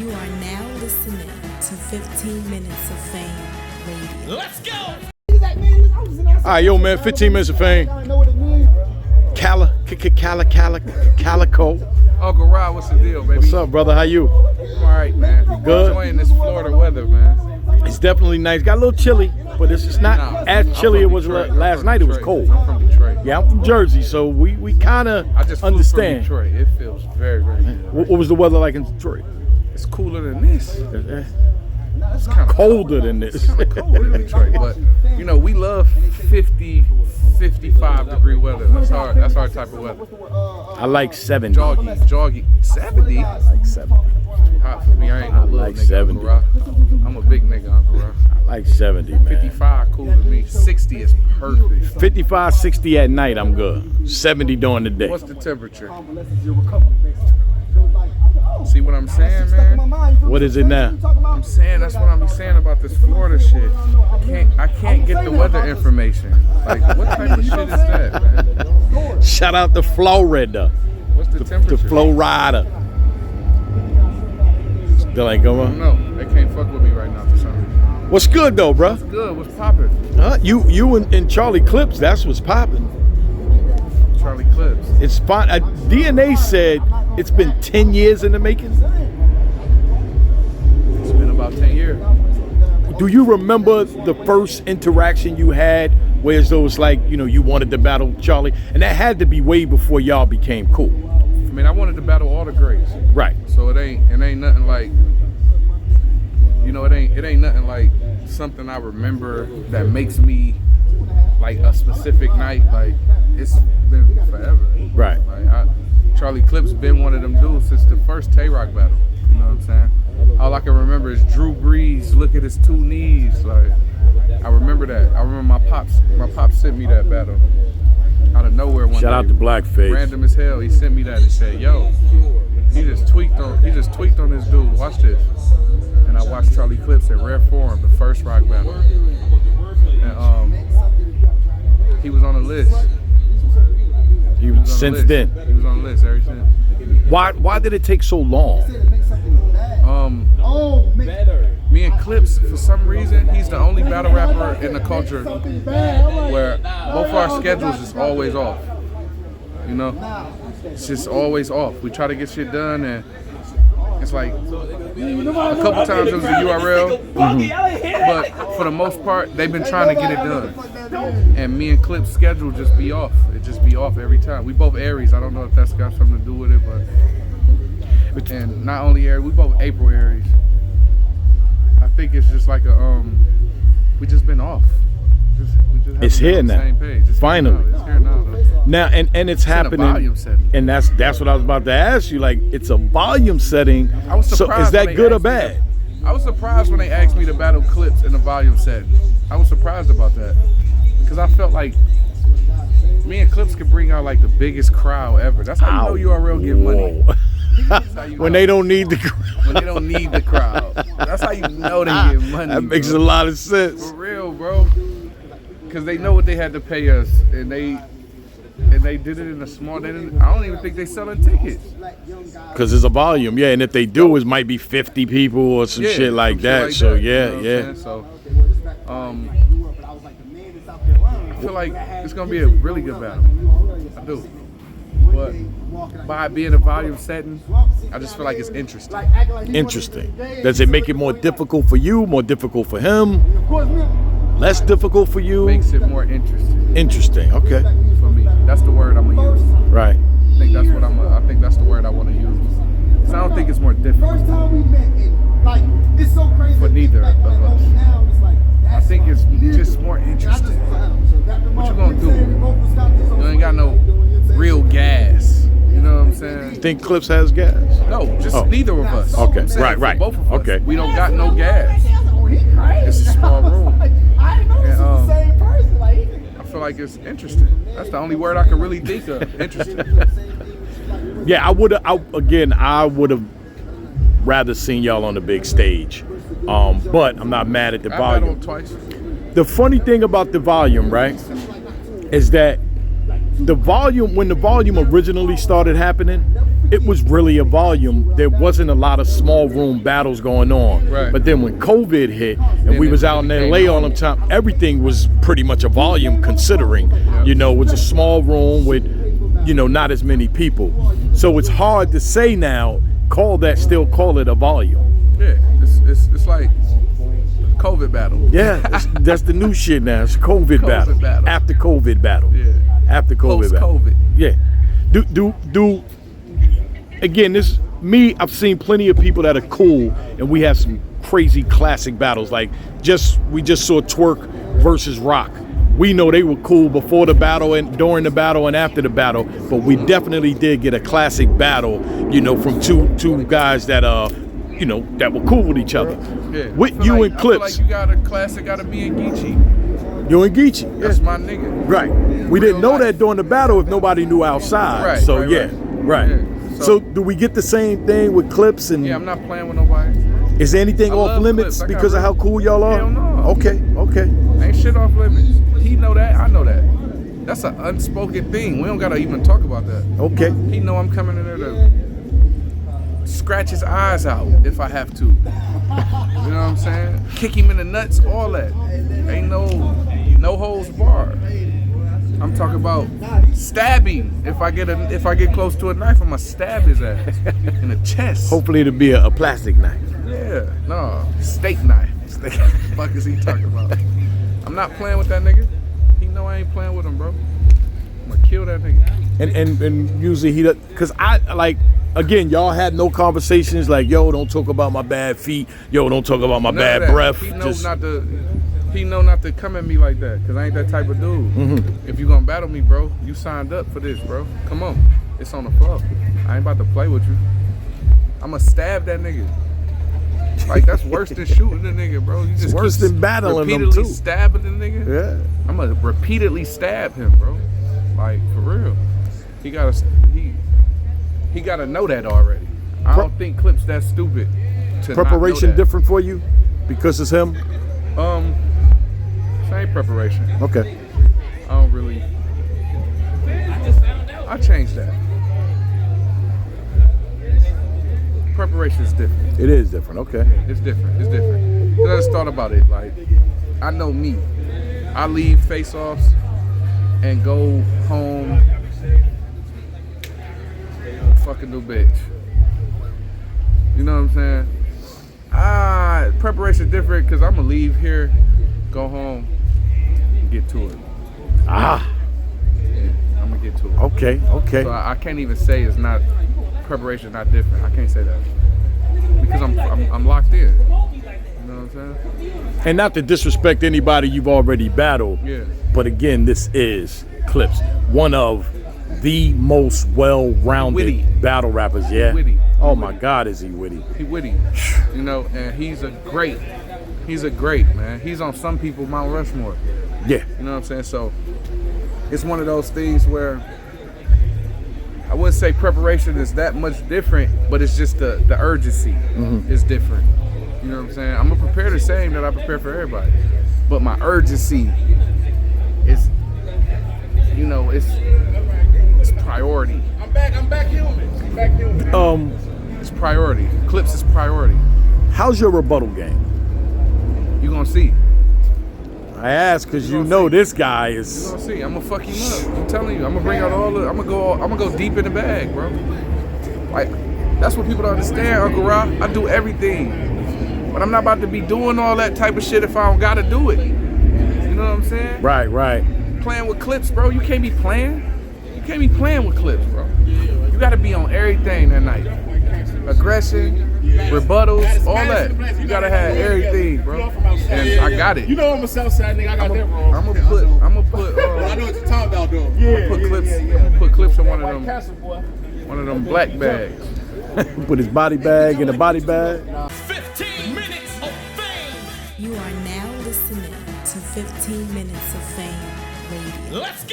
You are now listening to 15 Minutes of Fame Radio. Let's go! All right, yo, man, 15 minutes of fame. Calico. Uncle Rod, what's the deal, baby? What's up, brother? How you? I'm all right, man. You good? Enjoying this Florida weather, man. It's definitely nice. Got a little chilly, but it's not as chilly as it was last night. It was cold. I'm from Detroit. Yeah, I'm from Jersey, so we kind of I just flew understand. from Detroit. It feels very, very good. What was the weather like in Detroit? It's cooler than this. It's kind of Colder than this. It's kind of cold in Detroit, but you know we love 50, 55 degree weather. That's our type of weather. I like 70. Joggy, 70. I like 70. Hot for me. I ain't no little like nigga. 70. Uncle Rod. I'm a big nigga, Uncle Rod. I like 70, man. 55 cool to me. 60 is perfect. 55, 60 at night, I'm good. 70 during the day. What's the temperature? See what I'm saying, man? What is it now? I'm saying that's what I'm saying about this Florida shit. I can't get the weather information. Like, what type of shit is that, man? Shout out to Florida. What's the temperature? To Florida. Still ain't I don't going? know. They can't fuck with me right now for some reason. What's good though, bro? What's good? What's poppin'? You and Charlie Clips, that's what's popping. Charlie Clips. It's fine. DNA said it's been 10 years in the making. It's been about 10 years. Do you remember the first interaction you had where it was like, you wanted to battle Charlie? And that had to be way before y'all became cool. I mean, I wanted to battle all the greats. Right. So it ain't nothing like, it ain't nothing like something I remember that makes me like a specific night. Like, it's been forever. Right. Like, Charlie Clips been one of them dudes since the first Tay-Rock battle. You know what I'm saying? All I can remember is Drew Brees, look at his two knees. Like, I remember that. I remember my pops sent me that battle out of nowhere one day. Shout out to Blackface. Random as hell. He sent me that and said, "Yo, he just tweaked on this dude. Watch this." And I watched Charlie Clips at Rare Forum, the first rock battle. And he was on the list. He was since then. He was on the list ever since. Why did it take so long? Me and Clips, for some reason, he's the only battle rapper in the culture where both our schedules is always off. It's just always off. We try to get shit done, and it's like a couple times it was a URL, but for the most part, they've been trying to get it done. And me and Clips' schedule just be off. It just be off every time. We both Aries. I don't know if that's got something to do with it, but and not only Aries, we both April Aries. I think it's just like we just been off. We just It's here been on the now. same page. It's Finally. Here now. It's here now, though. Now and it's happening. in a volume setting. And that's what I was about to ask you. Like, it's a volume setting. I was So surprised is that when they good or asked me bad? I was surprised when they asked me to battle Clips in the volume setting. I was surprised about that because I felt like me and Clips could bring out like the biggest crowd ever. That's how you know URL get money. That's how you When know. they don't need the crowd. When they don't need the crowd. That's how you know they get money. That makes bro. a lot of sense. For real, bro. Because they know what they had to pay us, and they did it in a small. I don't even think they selling tickets. Because it's a volume, yeah. And if they do, it might be 50 people or some shit like that. So yeah. So, I feel like it's gonna be a really good battle. I do. But by being a volume setting, I just feel like it's interesting. Interesting. Does it make it more difficult for you? More difficult for him? Less difficult for you? Makes it more interesting Interesting. Okay. for me. That's the word I'm gonna use. Right. I think that's the word I want to use. So I don't think it's more difficult for neither of us. I think it's just more interesting. What you gonna do? You ain't got no real gas. You know what I'm saying? Think Clips has gas? No, just Oh. neither of us. Okay. I'm saying Right, for right. Both of us. Okay. We don't got no gas. It's a small room. And, I feel like it's interesting. That's the only word I can really think of. Interesting. Yeah, I would have rather seen y'all on the big stage. But I'm not mad at the I battled volume. him twice. The funny thing about the volume, right, is that when the volume originally started happening, it was really a volume. There wasn't a lot of small room battles going on. Right. But then when COVID hit and we was out in LA all the time, everything was pretty much a volume considering, you know, it was a small room with, you know, not as many people. So it's hard to say now, still call it a volume. Yeah, it's like COVID battle. Yeah, that's the new shit now. It's COVID battle. After COVID battle. Yeah. After COVID battle. Post-COVID. Yeah. Do again, this me, I've seen plenty of people that are cool and we have some crazy classic battles. Like we just saw Twerk versus Rock. We know they were cool before the battle and during the battle and after the battle, but we definitely did get a classic battle, you know, from two guys that you know, that were cool with each other. Yeah. With you like, and Clips. I feel like you got a classic, gotta be in Geechee. You and Geechee. That's my nigga. Right. We didn't know that during the battle if nobody knew outside. Right, So right, yeah. Right. Yeah. So do we get the same thing with Clips and Yeah, I'm not playing with nobody. is there anything I off love limits Clips. because of how cool y'all are? Hell no. Okay. Ain't shit off limits. He know that, I know that. That's an unspoken thing. We don't gotta even talk about that. Okay. He know I'm coming in there to scratch his eyes out if I have to. You know what I'm saying? Kick him in the nuts, all that. Ain't no holds barred. I'm talking about stabbing. If I get close to a knife, I'ma stab his ass in the chest. Hopefully it'll be a plastic knife. Yeah, no, steak knife. What the fuck is he talking about? I'm not playing with that nigga. He know I ain't playing with him, bro. I'm gonna kill that nigga. And usually he does, cause I like, again, y'all had no conversations like, yo, don't talk about my bad feet. Yo, don't talk about my bad breath. He know not to come at me like that, cause I ain't that type of dude. Mm-hmm. If you gonna battle me, bro, you signed up for this, bro. Come on, it's on the floor. I ain't about to play with you. I'ma stab that nigga. Like that's worse than shooting the nigga, bro. You just worse than battling him repeatedly too. Stabbing the nigga. Yeah. I'ma repeatedly stab him, bro. Like for real. He gotta know that already. I don't think Clips that stupid. To Preparation not know that. different for you because it's him? Same preparation. Okay. I don't really. I changed that. Preparation is different. It is different. Okay. It's different. It's different. 'Cause I just thought about it. Like, I know me. I leave face-offs and go home. Fucking new bitch. You know what I'm saying? Preparation different because I'm gonna leave here, go home, and get to it. Yeah, I'm gonna get to it. Okay. So I can't even say it's not preparation, not different. I can't say that because I'm locked in. You know what I'm saying? And not to disrespect anybody you've already battled. Yeah. But again, this is Clips, one of the most well-rounded Witty. battle rappers. Yeah. Witty. Oh my God, is he witty? He witty. You know, and he's a great man. He's on some people Mount Rushmore. Yeah. You know what I'm saying? So it's one of those things where I wouldn't say preparation is that much different, but it's just the urgency is different. You know what I'm saying? I'm gonna prepare the same that I prepare for everybody, but my urgency is, you know, it's priority. I'm back human. It's priority. Clips is priority. How's your rebuttal game? You gonna see. I ask because you know this guy is. You gonna see. I'm gonna fuck him up. I'm telling you. I'm gonna bring out all the. I'm gonna go deep in the bag, bro. Like that's what people don't understand, Uncle Rob. I do everything, but I'm not about to be doing all that type of shit if I don't gotta do it. You know what I'm saying? Right. Playing with Clips, bro. You can't be playing. You can't be playing with Clips, bro. You gotta be on everything that night. Aggression, rebuttals, all that. You gotta have everything, bro. And I got it. You know I'm a Southside nigga. I got that wrong. I'm gonna put. I know what you're talking about, though. Put clips in one of them black bags. Put his body bag in a body bag. 15 minutes of fame. You are now listening to 15 Minutes of Fame Radio. Let's